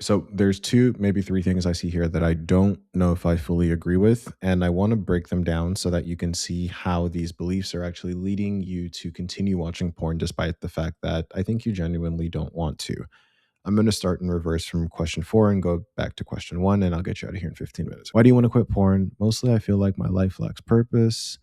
So there's two, maybe three things I see here that I don't know if I fully agree with. And I want to break them down so that you can see how these beliefs are actually leading you to continue watching porn despite the fact that I think you genuinely don't want to. I'm going to start in reverse from question four and go back to question one, and I'll get you out of here in 15 minutes. Why do you want to quit porn? Mostly, I feel like my life lacks purpose.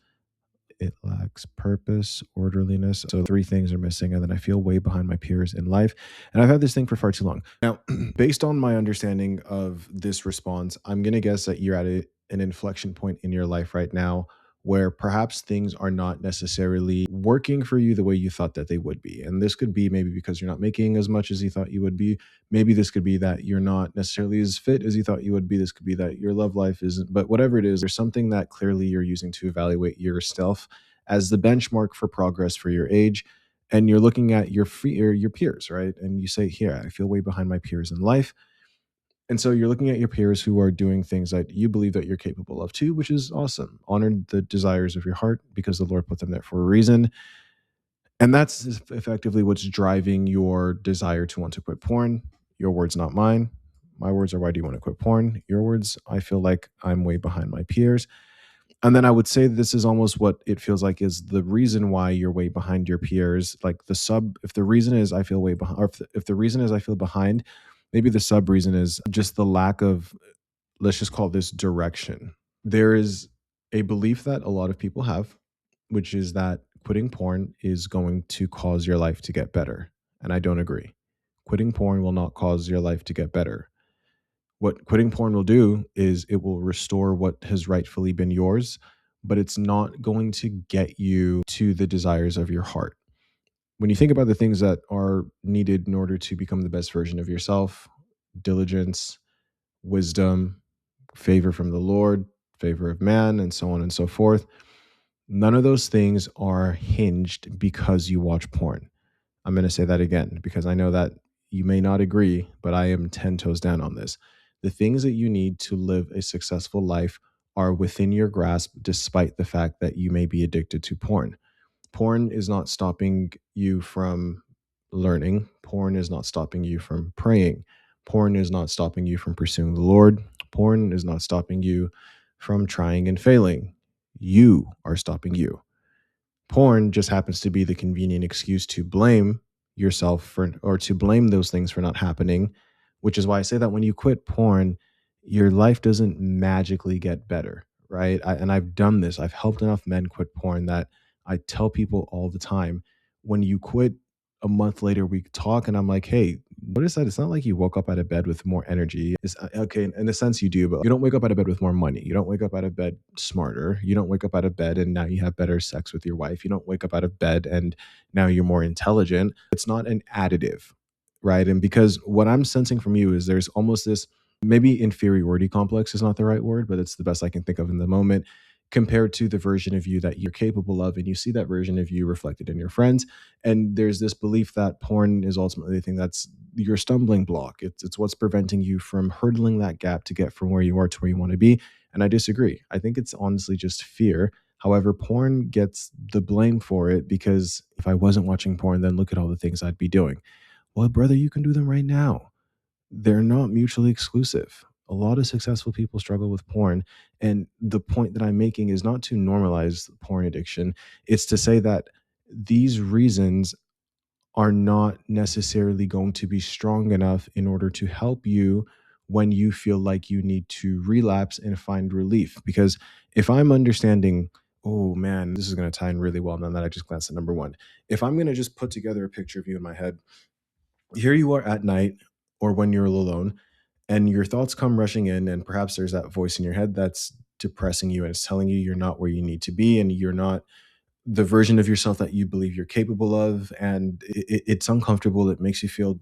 It lacks purpose, orderliness. So three things are missing, and then I feel way behind my peers in life. And I've had this thing for far too long. Now, based on my understanding of this response, I'm gonna guess that you're at an inflection point in your life right now where perhaps things are not necessarily working for you the way you thought that they would be. And this could be maybe because you're not making as much as you thought you would be. Maybe this could be that you're not necessarily as fit as you thought you would be. This could be that your love life isn't, but whatever it is, there's something that clearly you're using to evaluate yourself as the benchmark for progress for your age. And you're looking at your peers, right? And you say, here, I feel way behind my peers in life. And so you're looking at your peers who are doing things that you believe that you're capable of too, which is awesome. Honor the desires of your heart because the Lord put them there for a reason. And that's effectively what's driving your desire to want to quit porn. Your words, not mine. My words are, why do you want to quit porn? Your words, I feel like I'm way behind my peers. And then I would say this is almost what it feels like is the reason why you're way behind your peers. Like if the reason is I feel way behind, or if the reason is I feel behind, maybe the sub reason is just the lack of, let's just call this direction. There is a belief that a lot of people have, which is that quitting porn is going to cause your life to get better. And I don't agree. Quitting porn will not cause your life to get better. What quitting porn will do is it will restore what has rightfully been yours, but it's not going to get you to the desires of your heart. When you think about the things that are needed in order to become the best version of yourself, diligence, wisdom, favor from the Lord, favor of man, and so on and so forth, none of those things are hinged because you watch porn. I'm going to say that again because I know that you may not agree, but I am 10 toes down on this. The things that you need to live a successful life are within your grasp, despite the fact that you may be addicted to porn. Porn is not stopping you from learning. Porn is not stopping you from praying. Porn is not stopping you from pursuing the Lord. Porn is not stopping you from trying and failing. You are stopping you. Porn just happens to be the convenient excuse to blame yourself for, or to blame those things for not happening, which is why I say that when you quit porn, your life doesn't magically get better, right? And I've done this. I've helped enough men quit porn that I tell people all the time, when you quit, a month later we talk and I'm like, hey, notice that it's not like you woke up out of bed with more energy. It's okay, in a sense you do, but you don't wake up out of bed with more money. You don't wake up out of bed smarter. You don't wake up out of bed and now you have better sex with your wife. You don't wake up out of bed and now you're more intelligent. It's not an additive, right? And because what I'm sensing from you is there's almost this, maybe inferiority complex is not the right word, but it's the best I can think of in the moment, compared to the version of you that you're capable of. And you see that version of you reflected in your friends. And there's this belief that porn is ultimately the thing that's your stumbling block. It's what's preventing you from hurdling that gap to get from where you are to where you want to be. And I disagree. I think it's honestly just fear. However, porn gets the blame for it because if I wasn't watching porn, then look at all the things I'd be doing. Well, brother, you can do them right now. They're not mutually exclusive. A lot of successful people struggle with porn. And the point that I'm making is not to normalize porn addiction, it's to say that these reasons are not necessarily going to be strong enough in order to help you when you feel like you need to relapse and find relief. Because if I'm understanding, oh man, this is going to tie in really well now that I just glanced at number one. If I'm going to just put together a picture of you in my head, here you are at night or when you're alone and your thoughts come rushing in, and perhaps there's that voice in your head that's depressing you and it's telling you you're not where you need to be and you're not the version of yourself that you believe you're capable of, and it's uncomfortable. It makes you feel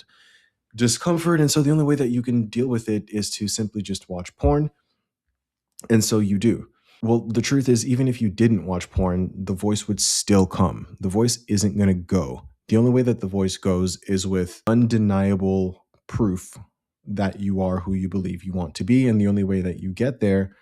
discomfort, and so the only way that you can deal with it is to simply just watch porn. And so you do. Well, the truth is, even if you didn't watch porn, the voice would still come. The voice isn't going to go. The only way that the voice goes is with undeniable proof that you are who you believe you want to be. And the only way that you get there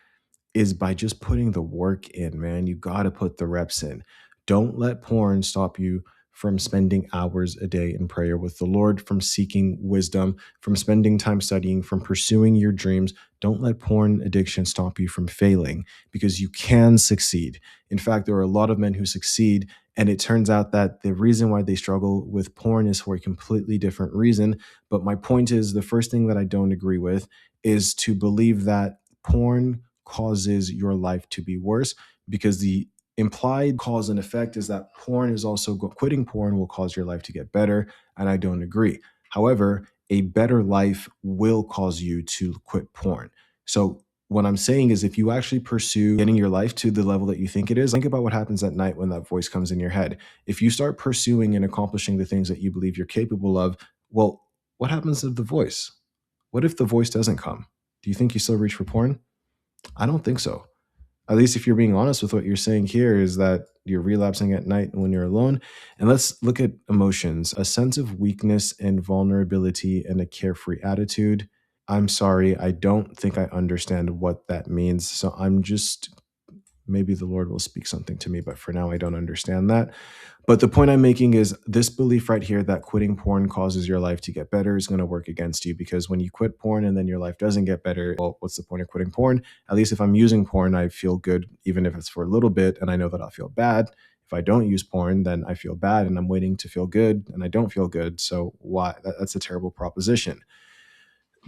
is by just putting the work in, man. You got to put the reps in. Don't let porn stop you from spending hours a day in prayer with the Lord, from seeking wisdom, from spending time studying, from pursuing your dreams. Don't let porn addiction stop you from failing, because you can succeed. In fact, there are a lot of men who succeed, and it turns out that the reason why they struggle with porn is for a completely different reason. But my point is, the first thing that I don't agree with is to believe that porn causes your life to be worse, because the implied cause and effect is that porn is also quitting porn will cause your life to get better, and I don't agree. However, a better life will cause you to quit porn. So what I'm saying is, if you actually pursue getting your life to the level that you think it is, think about what happens at night when that voice comes in your head. If you start pursuing and accomplishing the things that you believe you're capable of, well, what happens to the voice? What if the voice doesn't come? Do you think you still reach for porn? I don't think so. At least if you're being honest with what you're saying here, is that you're relapsing at night when you're alone. And let's look at emotions: a sense of weakness and vulnerability and a carefree attitude. I'm sorry, I don't think I understand what that means. So I'm just, maybe the Lord will speak something to me, but for now, I don't understand that. But the point I'm making is, this belief right here that quitting porn causes your life to get better is going to work against you, because when you quit porn and then your life doesn't get better, well, what's the point of quitting porn? At least if I'm using porn, I feel good, even if it's for a little bit, and I know that I'll feel bad. If I don't use porn, then I feel bad, and I'm waiting to feel good, and I don't feel good. So why? That's a terrible proposition.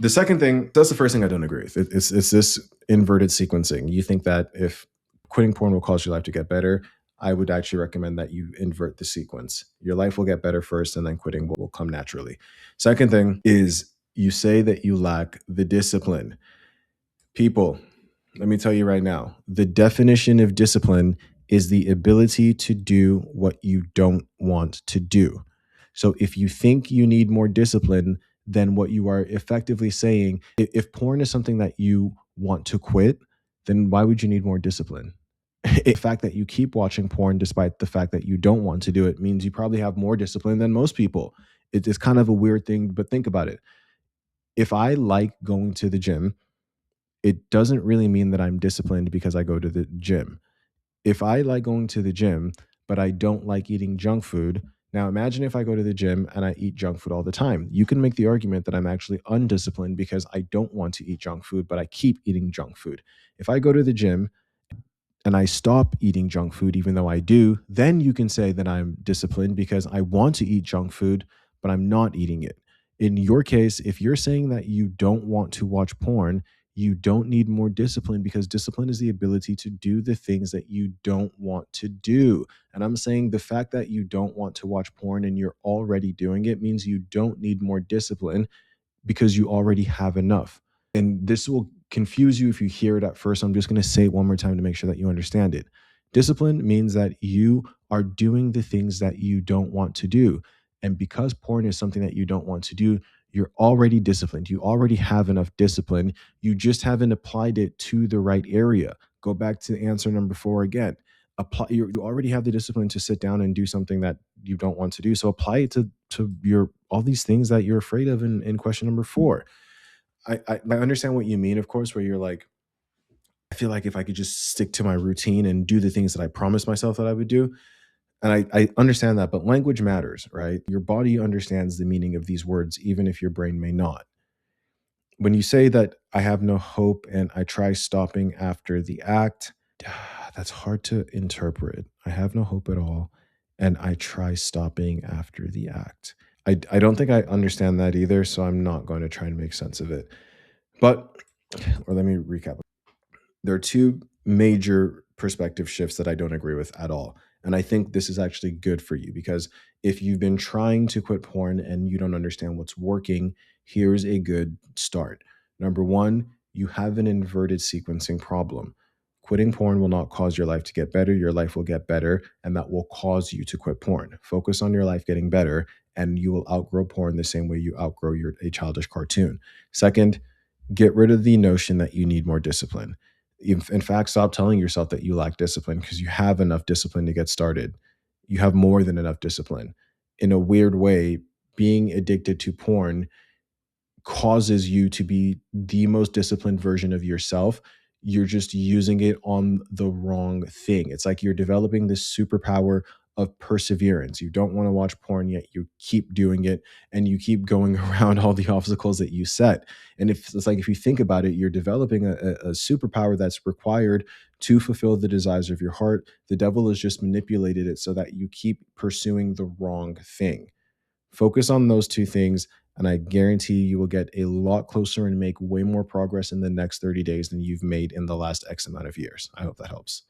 The second thing, that's the first thing I don't agree with. It's this inverted sequencing. You think that if quitting porn will cause your life to get better, I would actually recommend that you invert the sequence. Your life will get better first, and then quitting will come naturally. Second thing is, you say that you lack the discipline. People, let me tell you right now, the definition of discipline is the ability to do what you don't want to do. So if you think you need more discipline, then what you are effectively saying, if porn is something that you want to quit, then why would you need more discipline? The fact that you keep watching porn despite the fact that you don't want to do it means you probably have more discipline than most people. It is kind of a weird thing, but think about it. If I like going to the gym, it doesn't really mean that I'm disciplined because I go to the gym. If I like going to the gym, but I don't like eating junk food, now imagine if I go to the gym and I eat junk food all the time. You can make the argument that I'm actually undisciplined because I don't want to eat junk food, but I keep eating junk food. If I go to the gym and I stop eating junk food, even though I do, then you can say that I'm disciplined because I want to eat junk food, but I'm not eating it. In your case, if you're saying that you don't want to watch porn, you don't need more discipline, because discipline is the ability to do the things that you don't want to do. And I'm saying the fact that you don't want to watch porn and you're already doing it means you don't need more discipline, because you already have enough. And this will confuse you if you hear it at first. I'm just going to say it one more time to make sure that you understand it. Discipline means that you are doing the things that you don't want to do. And because porn is something that you don't want to do, you're already disciplined. You already have enough discipline. You just haven't applied it to the right area. Go back to answer number 4 again. You already have the discipline to sit down and do something that you don't want to do. So apply it to your all these things that you're afraid of in question number 4. I understand what you mean, of course, where you're like, I feel like if I could just stick to my routine and do the things that I promised myself that I would do. And I understand that, but language matters, right? Your body understands the meaning of these words, even if your brain may not. When you say that I have no hope and I try stopping after the act, that's hard to interpret. I have no hope at all, and I try stopping after the act. I don't think I understand that either, so I'm not going to try and make sense of it. But, or let me recap. There are two major perspective shifts that I don't agree with at all. And I think this is actually good for you, because if you've been trying to quit porn and you don't understand what's working, here's a good start. Number one, you have an inverted sequencing problem. Quitting porn will not cause your life to get better. Your life will get better, and that will cause you to quit porn. Focus on your life getting better, and you will outgrow porn the same way you outgrow a childish cartoon. Second, get rid of the notion that you need more discipline. In fact, stop telling yourself that you lack discipline, because you have enough discipline to get started. You have more than enough discipline. In a weird way, being addicted to porn causes you to be the most disciplined version of yourself. You're just using it on the wrong thing. It's like you're developing this superpower of perseverance. You don't want to watch porn, yet you keep doing it and you keep going around all the obstacles that you set. And if it's like, if you think about it, you're developing a superpower that's required to fulfill the desires of your heart. The devil has just manipulated it so that you keep pursuing the wrong thing. Focus on those two things, and I guarantee you will get a lot closer and make way more progress in the next 30 days than you've made in the last X amount of years. I hope that helps.